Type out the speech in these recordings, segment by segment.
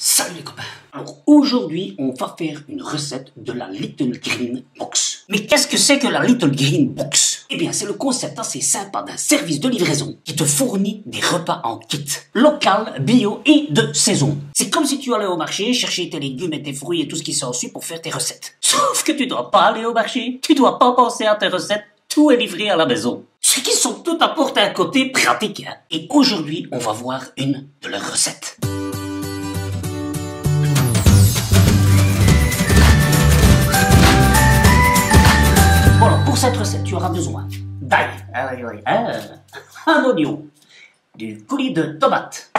Salut les copains. Alors aujourd'hui, on va faire une recette de la Little Green Box. Mais qu'est-ce que c'est que la Little Green Box? Eh bien, c'est le concept assez sympa d'un service de livraison qui te fournit des repas en kit, local, bio et de saison. C'est comme si tu allais au marché chercher tes légumes et tes fruits et tout ce qui s'ensuit pour faire tes recettes. Sauf que tu dois pas aller au marché, tu dois pas penser à tes recettes, tout est livré à la maison. Ce qui sont tout apporte un côté pratique. Hein. Et aujourd'hui, on va voir une de leurs recettes. Pour cette recette, tu auras besoin d'ail, un oignon, du coulis de tomates,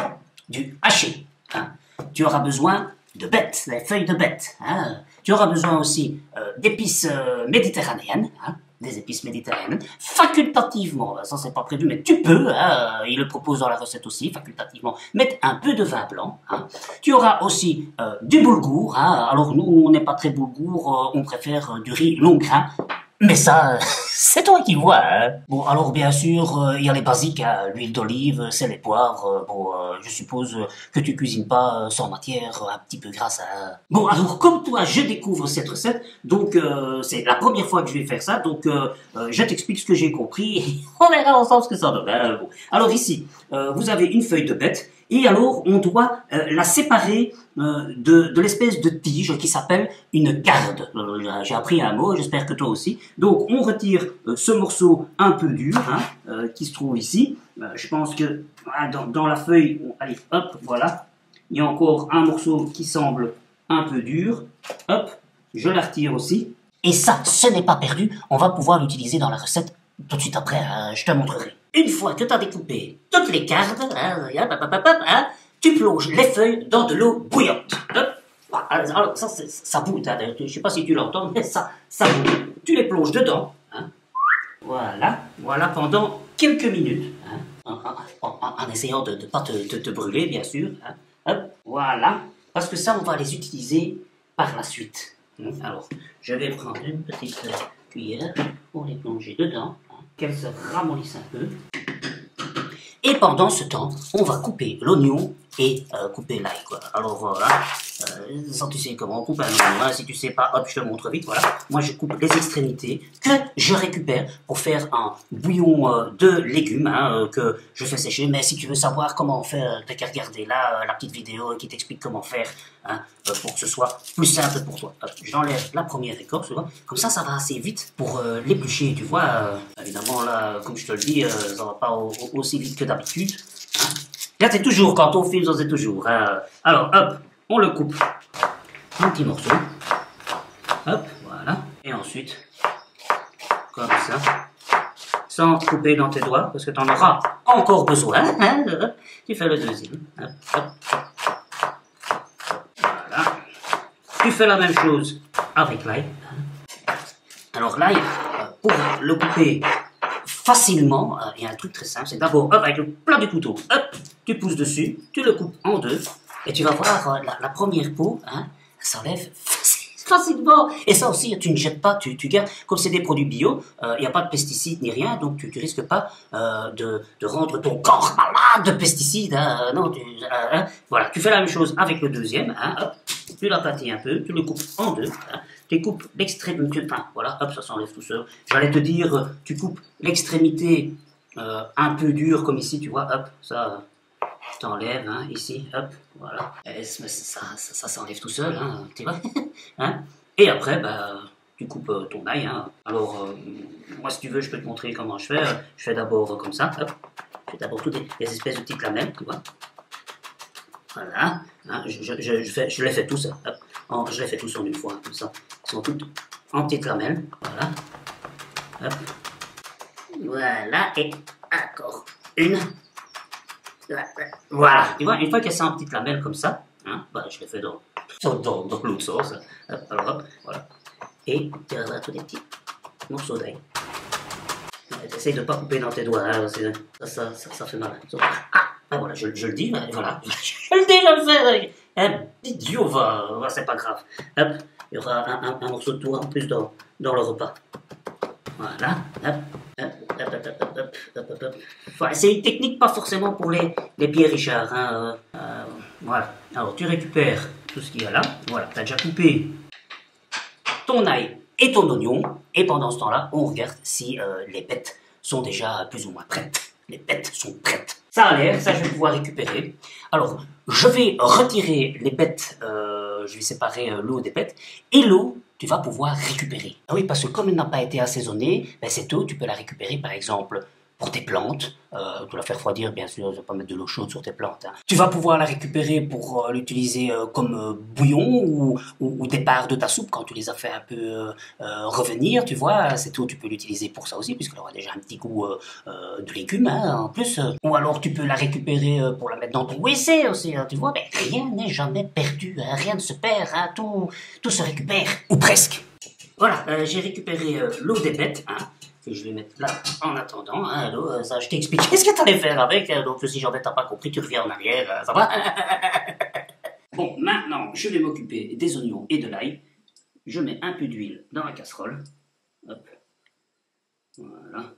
du haché. Hein. Tu auras besoin de bêtes, des feuilles de bêtes. Hein. Tu auras besoin aussi d'épices méditerranéennes, hein, des épices méditerranéennes, facultativement, ça c'est pas prévu, mais tu peux, hein, il le propose dans la recette aussi, facultativement, mettre un peu de vin blanc. Hein. Tu auras aussi du boulgour, hein. Alors nous on n'est pas très boulgour, on préfère du riz long grain. Mais ça, c'est toi qui vois, hein. Bon, alors bien sûr, il y a les basiques, hein, l'huile d'olive, sel et poivre. Bon, je suppose que tu cuisines pas sans matière, un petit peu grasse, hein. Bon, alors comme toi, je découvre cette recette, donc c'est la première fois que je vais faire ça, donc je t'explique ce que j'ai compris, et on verra ensemble ce que ça donne. Hein. Bon. Alors ici, vous avez une feuille de bête, et alors on doit la séparer de l'espèce de tige qui s'appelle une garde. J'ai appris un mot, j'espère que toi aussi. Donc on retire ce morceau un peu dur hein, qui se trouve ici. Je pense que dans la feuille, allez hop, voilà. Il y a encore un morceau qui semble un peu dur. Hop, je la retire aussi. Et ça, ce n'est pas perdu, on va pouvoir l'utiliser dans la recette tout de suite après, je te montrerai. Une fois que tu as découpé toutes les cartes, tu plonges les feuilles dans de l'eau bouillante. Alors ça bouille, hein, je ne sais pas si tu l'entends, mais ça bouille. Tu les plonges dedans, hein. Voilà pendant quelques minutes, hein, en essayant de ne pas te brûler, bien sûr. Hein. Hop, voilà, parce que ça, on va les utiliser par la suite. Alors, je vais prendre une petite cuillère pour les plonger dedans, hein, qu'elles se ramollissent un peu. Et pendant ce temps, on va couper l'oignon et couper l'ail, quoi. Alors voilà, ça tu sais comment on coupe un oignon, hein. Si tu sais pas, hop, je te montre vite, voilà. Moi je coupe les extrémités que je récupère pour faire un bouillon de légumes, hein, que je fais sécher. Mais si tu veux savoir comment faire, t'as qu'à regarder là la petite vidéo qui t'explique comment faire, hein, pour que ce soit plus simple pour toi. J'enlève la première écorce, tu vois. Comme ça va assez vite pour l'éplucher, tu vois. Évidemment là, comme je te le dis, ça va pas aussi vite que d'habitude. Hein. Là, c'est toujours, quand on filme, c'est toujours. Hein. Alors, hop, on le coupe en petits morceaux. Hop, voilà. Et ensuite, comme ça, sans couper dans tes doigts, parce que tu en auras encore besoin. Hein. Tu fais le deuxième. Hop, hop. Voilà. Tu fais la même chose avec l'ail. Alors, l'ail, pour le couper facilement, il y a un truc très simple, c'est d'abord, hop, avec le plat du couteau, hop, tu pousses dessus, tu le coupes en deux, et tu vas voir la première peau, hein, ça s'enlève facilement. Et ça aussi, tu ne jettes pas, tu gardes, comme c'est des produits bio, il n'y a pas de pesticides ni rien, donc tu risques pas de rendre ton corps malade de pesticides. Hein, non, voilà, tu fais la même chose avec le deuxième, hein, hop, tu l'aplatis un peu, tu le coupes en deux, hein, tu coupes l'extrémité, enfin, voilà, hop, ça s'enlève tout seul. J'allais te dire, tu coupes l'extrémité un peu dure, comme ici, tu vois, hop, ça t'enlèves, hein, ici, hop, voilà. Et ça s'enlève tout seul, hein, tu vois. Hein. Et après, bah, tu coupes ton ail. Hein. Alors, moi, si tu veux, je peux te montrer comment je fais. Je fais d'abord comme ça, hop. Je fais d'abord toutes les espèces de petites lamelles, tu vois. Voilà, hein, je les fais tous, hop. Je les fais tous en une fois, comme ça. Ils sont toutes en petites lamelles, voilà. Hop. Voilà, et encore une. Voilà, tu vois, une fois qu'elles sont en petites lamelles comme ça, hein, bah, je les fais dans l'autre sauce. Alors, hop, voilà. Et tu auras tous des petits morceaux d'ail. Essaye de ne pas couper dans tes doigts, hein, ça fait mal. Ah voilà, je le dis, voilà. Je le dis, je le fais. Un idiot, c'est pas grave. Hop, il y aura un morceau de tout en plus dans le repas. Voilà, hop. Enfin, c'est une technique pas forcément pour les Pierre Richard. Hein, Voilà. Alors, tu récupères tout ce qu'il y a là. Voilà, tu as déjà coupé ton ail et ton oignon. Et pendant ce temps-là, on regarde si les bêtes sont déjà plus ou moins prêtes. Les bêtes sont prêtes. Ça a l'air, ça je vais pouvoir récupérer. Alors, je vais retirer les bêtes, je vais séparer l'eau des bêtes. Et l'eau, tu vas pouvoir récupérer. Ah oui, parce que comme elle n'a pas été assaisonnée, ben cette eau, tu peux la récupérer par exemple pour tes plantes. Tu peux la faire refroidir, bien sûr, tu vas pas mettre de l'eau chaude sur tes plantes. Hein. Tu vas pouvoir la récupérer pour l'utiliser comme bouillon ou des parts de ta soupe quand tu les as fait un peu revenir, tu vois. Cette eau, tu peux l'utiliser pour ça aussi, puisqu'elle aura déjà un petit goût de légumes, hein, en plus. Ou alors, tu peux la récupérer pour la mettre dans ton WC aussi, hein, tu vois. Mais rien n'est jamais perdu, hein, rien ne se perd, hein, tout se récupère, ou presque. Voilà, j'ai récupéré l'eau des bêtes, hein. Que je vais mettre là en attendant. Hein, l'eau, ça, je t'ai expliqué ce que tu allais faire avec. Donc, si jamais t'as pas compris, tu reviens en arrière. Ça va? Bon, maintenant, je vais m'occuper des oignons et de l'ail. Je mets un peu d'huile dans la casserole. Hop. Voilà.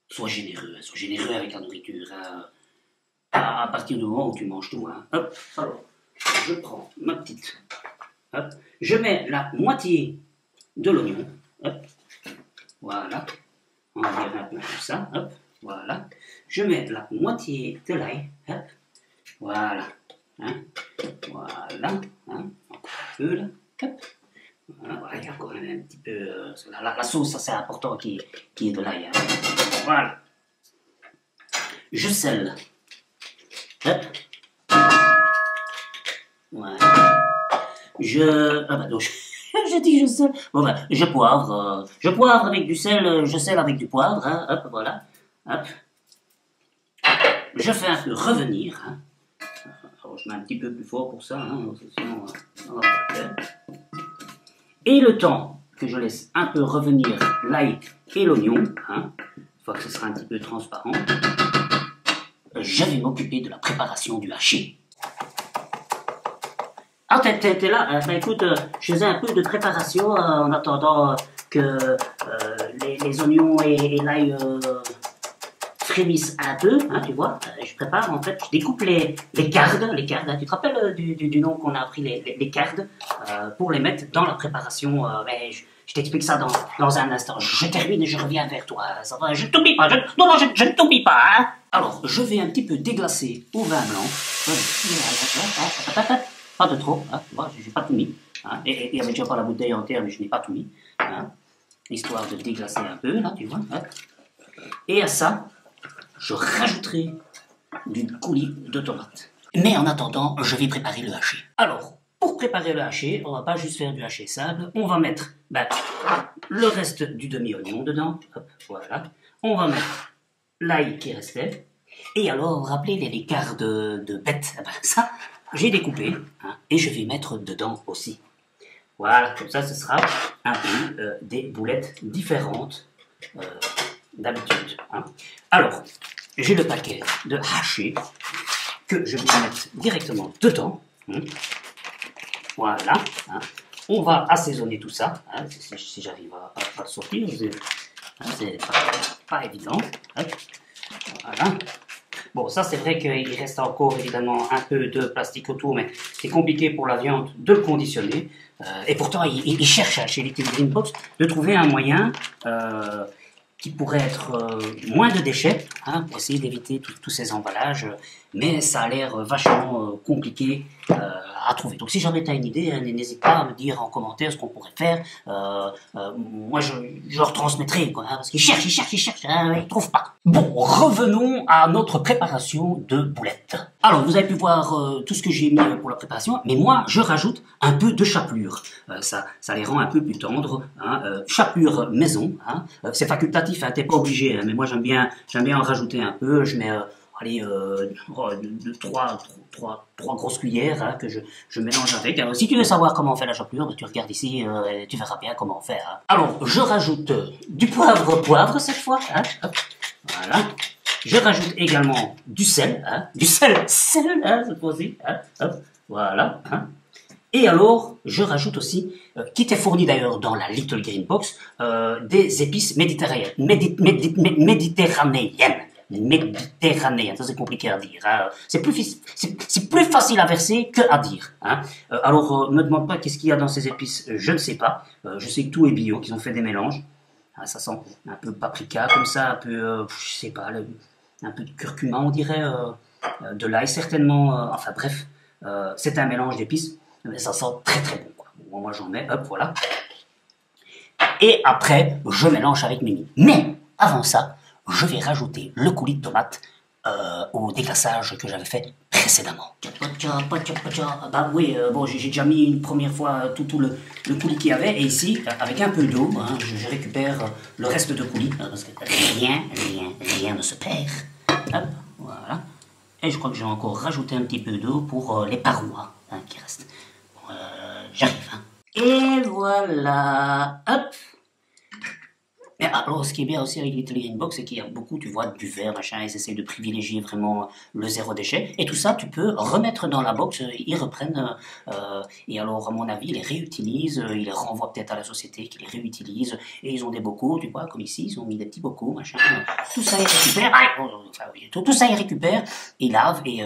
Sois généreux avec la nourriture. Hein. À partir du moment où tu manges tout. Hein. Hop. Alors, je prends ma petite. Hop. Je mets la moitié de l'oignon. Hop. Voilà, on va dire un peu comme ça, hop, voilà. Je mets la moitié de l'ail, hop, voilà, hein, voilà, hein, encore un peu là, hop, voilà, il y a encore un petit peu, la sauce, ça c'est important qui est de l'ail, hein. Voilà. Je sèle, hop, voilà, donc, j'ai dit je sel. Bon ben, je poivre avec du sel, je sel avec du poivre, hein, hop, voilà, hop. Je fais un peu revenir, hein. Alors, je mets un petit peu plus fort pour ça, hein, sinon on va pas faire. Et le temps que je laisse un peu revenir l'ail et l'oignon, hein, une fois que ce sera un petit peu transparent, je vais m'occuper de la préparation du hachis. Ah, t'es là? Ben écoute, je faisais un peu de préparation en attendant que les oignons et l'ail frémissent un peu, hein, tu vois. Je prépare, en fait, je découpe les cardes, hein, tu te rappelles du nom qu'on a appris, les cardes, pour les mettre dans la préparation. Mais je t'explique ça dans un instant. Je termine et je reviens vers toi. Ça va, je ne t'oublie pas, je ne t'oublie pas. Hein. Alors, je vais un petit peu déglacer au vin blanc. Pas de trop, hein, tu vois, j'ai pas tout mis. Hein, et il n'y avait déjà pas la bouteille entière, mais je n'ai pas tout mis. Hein, histoire de déglacer un peu, là, tu vois. Hein. Et à ça, je rajouterai du coulis de tomate. Mais en attendant, je vais préparer le haché. Alors, pour préparer le haché, on va pas juste faire du haché simple. On va mettre le reste du demi-oignon dedans. Hop, voilà. On va mettre l'ail qui restait. Et alors, rappelez les quarts de bête. Ça, j'ai découpé, hein, et je vais mettre dedans aussi. Voilà, comme ça, ce sera un peu des boulettes différentes d'habitude. Hein. Alors, j'ai le paquet de haché que je vais mettre directement dedans. Hein. Voilà. Hein. On va assaisonner tout ça, hein, si j'arrive à le sortir. C'est pas évident. Hein. Voilà. Bon, ça c'est vrai qu'il reste encore évidemment un peu de plastique autour, mais c'est compliqué pour la viande de le conditionner. Et pourtant, il cherche chez Little Green Box de trouver un moyen qui pourrait être moins de déchets, hein, pour essayer d'éviter tous ces emballages. Mais ça a l'air vachement compliqué à trouver. Donc si jamais tu as une idée, hein, n'hésite pas à me dire en commentaire ce qu'on pourrait faire. Moi, je retransmettrai, quoi, hein, parce qu'il cherche, hein, il trouve pas. Bon, revenons à notre préparation de boulettes. Alors, vous avez pu voir tout ce que j'ai mis pour la préparation, mais moi, je rajoute un peu de chapelure. Ça les rend un peu plus tendres. Hein, chapelure maison, hein, c'est facultatif, hein, t'es pas obligé, hein, mais moi j'aime bien en rajouter un peu. Je mets allez, trois grosses cuillères, hein, que je mélange avec. Alors, si tu veux savoir comment on fait la chapelure, tu regardes ici, tu verras bien comment on fait. Hein. Alors, je rajoute du poivre cette fois. Hein, hop, voilà. Je rajoute également du sel, hein, hein, cette fois-ci. Hein, hop, voilà. Hein. Et alors, je rajoute aussi, qui était fourni d'ailleurs dans la Little Green Box, des épices méditerranéennes. méditerranéen. Ça, c'est compliqué à dire. Hein. C'est plus facile à verser que à dire. Hein. Alors, me demande pas qu'est-ce qu'il y a dans ces épices. Je ne sais pas. Je sais que tout est bio, qu'ils ont fait des mélanges. Ah, ça sent un peu paprika, comme ça, un peu, je sais pas, un peu de curcuma, on dirait, de l'ail, certainement. Enfin, bref, c'est un mélange d'épices. Mais ça sent très très bon. Quoi. Bon, moi, j'en mets, hop, voilà. Et après, je mélange avec mes mie. Mais avant ça, je vais rajouter le coulis de tomate au déglaçage que j'avais fait précédemment. Bah oui, bon, j'ai déjà mis une première fois tout le coulis qu'il y avait. Et ici, avec un peu d'eau, hein, je récupère le reste de coulis. Parce que rien ne se perd. Hop, voilà. Et je crois que j'ai encore rajouté un petit peu d'eau pour les parois hein, qui restent. Bon, j'arrive. Hein. Et voilà. Hop. Mais alors, ce qui est bien aussi avec Little Green Box, c'est qu'il y a beaucoup, tu vois, du verre, machin, ils essayent de privilégier vraiment le zéro déchet. Et tout ça, tu peux remettre dans la box, ils reprennent, et alors, à mon avis, ils les réutilisent, ils les renvoient peut-être à la société qui les réutilise, et ils ont des bocaux, tu vois, comme ici, ils ont mis des petits bocaux, machin, tout ça, ils récupèrent, enfin, oui, tout ça, ils récupèrent, ils lavent, et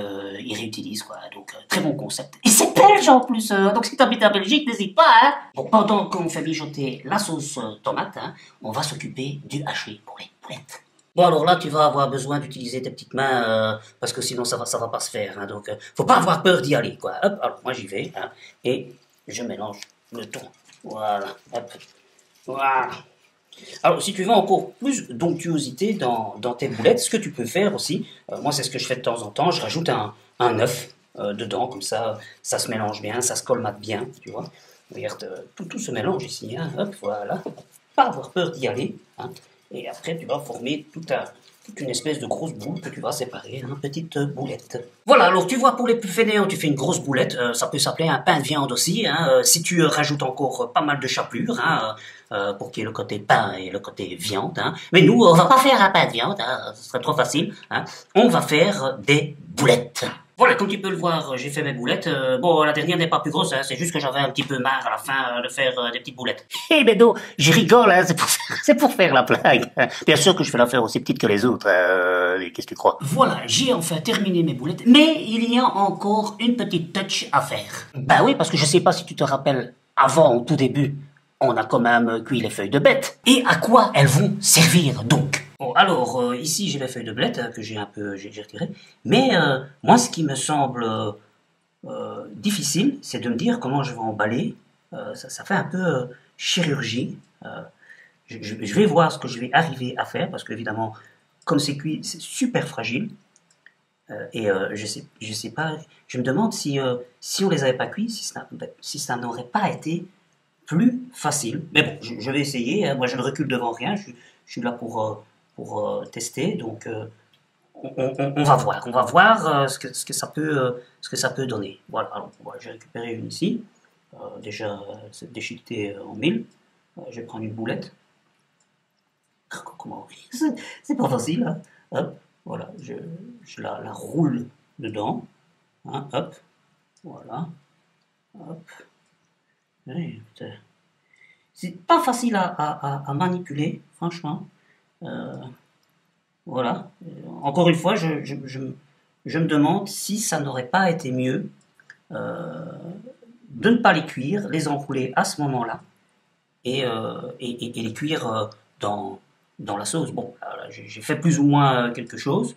ils réutilisent, quoi. Donc, très bon concept. Et c'est belge en plus, donc si tu habites en Belgique, n'hésite pas, hein. Bon, pendant qu'on fait mijoter la sauce tomate, hein, on va s'occuper du haché pour les boulettes. Bon alors là tu vas avoir besoin d'utiliser tes petites mains parce que sinon ça va pas se faire. Hein, donc faut pas avoir peur d'y aller quoi. Hop, alors moi j'y vais hein, et je mélange le tout. Voilà, hop, voilà. Alors si tu veux encore plus d'onctuosité dans tes boulettes, ce que tu peux faire aussi, moi c'est ce que je fais de temps en temps, je rajoute un œuf dedans comme ça se mélange bien, ça se colmate bien, tu vois. Regarde, tout se mélange ici, hein, hop, voilà. Pas avoir peur d'y aller, hein. Et après tu vas former toute une espèce de grosse boule que tu vas séparer en petites boulettes. Voilà, alors tu vois, pour les plus fainéants, tu fais une grosse boulette, ça peut s'appeler un pain de viande aussi, hein, si tu rajoutes encore pas mal de chapelure, hein, pour qu'il y ait le côté pain et le côté viande. Hein. Mais nous, on va pas faire un pain de viande, hein, ce serait trop facile, hein. On va faire des boulettes. Voilà, comme tu peux le voir, j'ai fait mes boulettes. Bon, la dernière n'est pas plus grosse, hein, c'est juste que j'avais un petit peu marre à la fin de faire des petites boulettes. Eh ben non, je rigole, hein, c'est pour faire la blague. Bien sûr que je fais la faire aussi petite que les autres, qu'est-ce que tu crois? Voilà, j'ai enfin terminé mes boulettes, mais il y a encore une petite touch à faire. Bah oui, parce que je sais pas si tu te rappelles, avant, au tout début, on a quand même cuit les feuilles de bête. Et à quoi elles vont servir donc? Bon, alors, ici j'ai les feuilles de blette que j'ai retirées, mais moi ce qui me semble difficile, c'est de me dire comment je vais emballer. Ça fait un peu chirurgie. Je vais voir ce que je vais arriver à faire, parce qu'évidemment, comme c'est cuit, c'est super fragile. Et je sais pas, je me demande si on les avait pas cuits, si ça n'aurait pas été plus facile. Mais bon, je vais essayer. Hein. Moi, je ne recule devant rien. Je suis là pour tester. Donc, on va voir. On va voir ce que ça peut donner. Voilà. Alors, voilà, j'ai récupéré une ici. Déjà, c'est déchiqueté en mille. Je vais prendre une boulette. Comment? C'est pas facile. Hein. Hop. Voilà. Je la roule dedans. Hein, hop. Voilà. Hop. Oui, c'est pas facile à manipuler, franchement. Voilà. Encore une fois, je me demande si ça n'aurait pas été mieux de ne pas les cuire, les enrouler à ce moment-là et les cuire dans la sauce. Bon, j'ai fait plus ou moins quelque chose,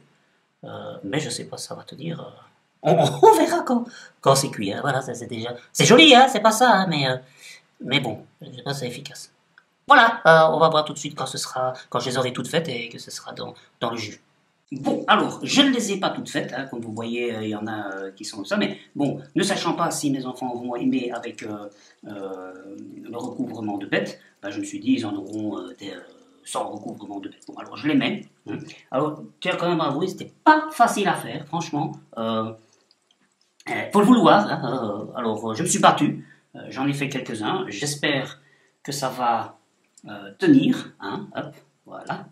mais je sais pas si ça va tenir. On verra quand c'est cuit. Hein. Voilà, ça c'est déjà. C'est joli, hein, c'est pas ça, hein, mais bon, je sais pas si c'est efficace. Voilà, on va voir tout de suite quand je les aurai toutes faites et que ce sera dans le jus. Bon, alors, je ne les ai pas toutes faites, hein, comme vous voyez, il y en a qui sont comme ça, mais bon, ne sachant pas si mes enfants vont aimer avec le recouvrement de bête, ben, je me suis dit, ils en auront sans recouvrement de bête. Bon, alors je les mets. Hein. Alors, tiens quand même à avouer, c'était pas facile à faire, franchement. Faut le vouloir. Hein, alors, je me suis battu, j'en ai fait quelques-uns, j'espère que ça va tenir, hein, hop, voilà.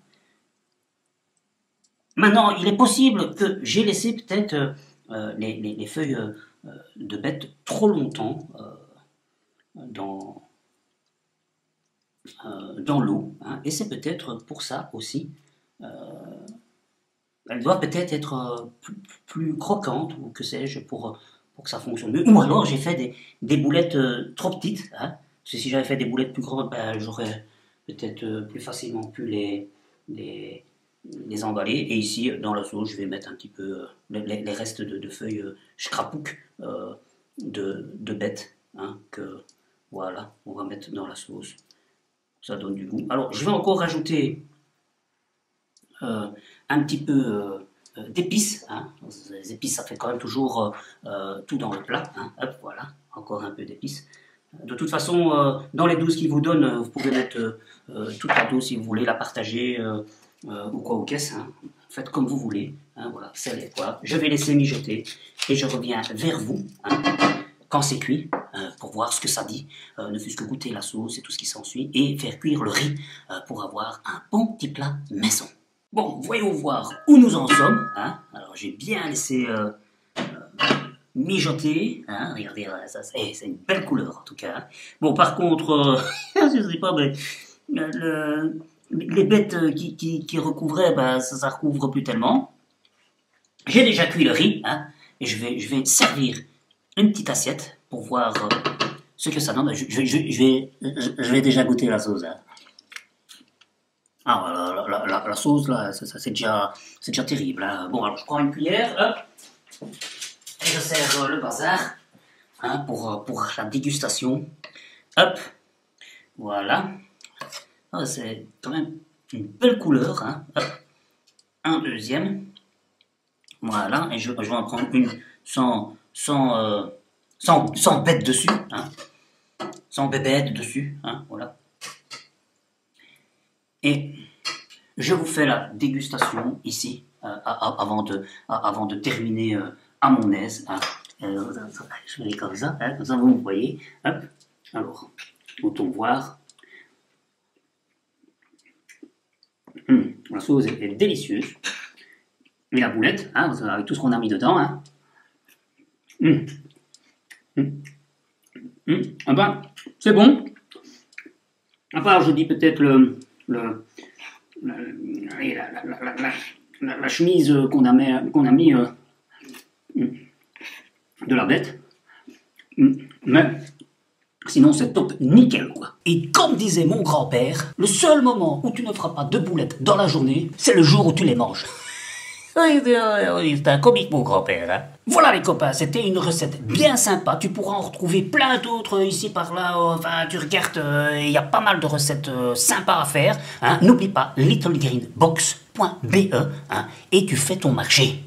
Maintenant, il est possible que j'ai laissé peut-être les feuilles de bête trop longtemps dans l'eau, hein, et c'est peut-être pour ça aussi doivent peut-être être plus croquantes, ou que sais-je, pour que ça fonctionne mieux. Ou alors j'ai fait des boulettes trop petites, hein, parce que si j'avais fait des boulettes plus grandes, ben, j'aurais peut-être plus facilement pu les emballer. Et ici, dans la sauce, je vais mettre un petit peu les restes de feuilles scrapouk de bête, hein, que voilà, on va mettre dans la sauce. Ça donne du goût. Alors, je vais encore rajouter un petit peu d'épices. Hein. Les épices, ça fait quand même toujours tout dans le plat. Hein. Hop, voilà, encore un peu d'épices. De toute façon, dans les doses qu'ils vous donnent, vous pouvez mettre toute la dose si vous voulez, la partager ou quoi ou qu'est-ce. Hein. Faites comme vous voulez. Hein, voilà, sel et poivre. Je vais laisser mijoter et je reviens vers vous hein, quand c'est cuit pour voir ce que ça dit. Ne fût-ce que goûter la sauce et tout ce qui s'ensuit et faire cuire le riz pour avoir un bon petit plat maison. Bon, voyons voir où nous en sommes. Hein. Alors, j'ai bien laissé mijoter. Hein. Regardez, c'est une belle couleur en tout cas. Bon, par contre, je sais pas, mais les bêtes qui recouvraient, ben, ça recouvre plus tellement. J'ai déjà cuit le riz, hein, et je vais servir une petite assiette pour voir ce que ça donne. Je vais déjà goûter la sauce. Hein. Ah, la sauce, là, c'est déjà terrible. Hein. Bon, alors je prends une cuillère, hop, et je sers le bazar hein, pour la dégustation. Hop, voilà. Ah, c'est quand même une belle couleur. Hein. Hop. Un deuxième. Voilà, et je vais en prendre une sans bête dessus. Hein. Sans bébête dessus. Hein, voilà. Et je vous fais la dégustation ici, avant de terminer à mon aise. Hein. Je vais comme ça, hein, comme ça vous voyez. Hop. Alors, autant voir. La sauce est délicieuse. Et la boulette, hein, avec tout ce qu'on a mis dedans. Hein. Ah ben, c'est bon. À part, je dis peut-être la chemise qu'on a mis de la bête. Mais sinon, c'est top nickel, quoi. Et comme disait mon grand-père, le seul moment où tu ne feras pas de boulettes dans la journée, c'est le jour où tu les manges. C'est un comique, mon grand-père. Hein. Voilà, les copains, c'était une recette bien sympa. Tu pourras en retrouver plein d'autres ici, par là. Enfin, tu regardes, il y a pas mal de recettes sympas à faire. Hein. N'oublie pas littlegreenbox.be hein, et tu fais ton marché.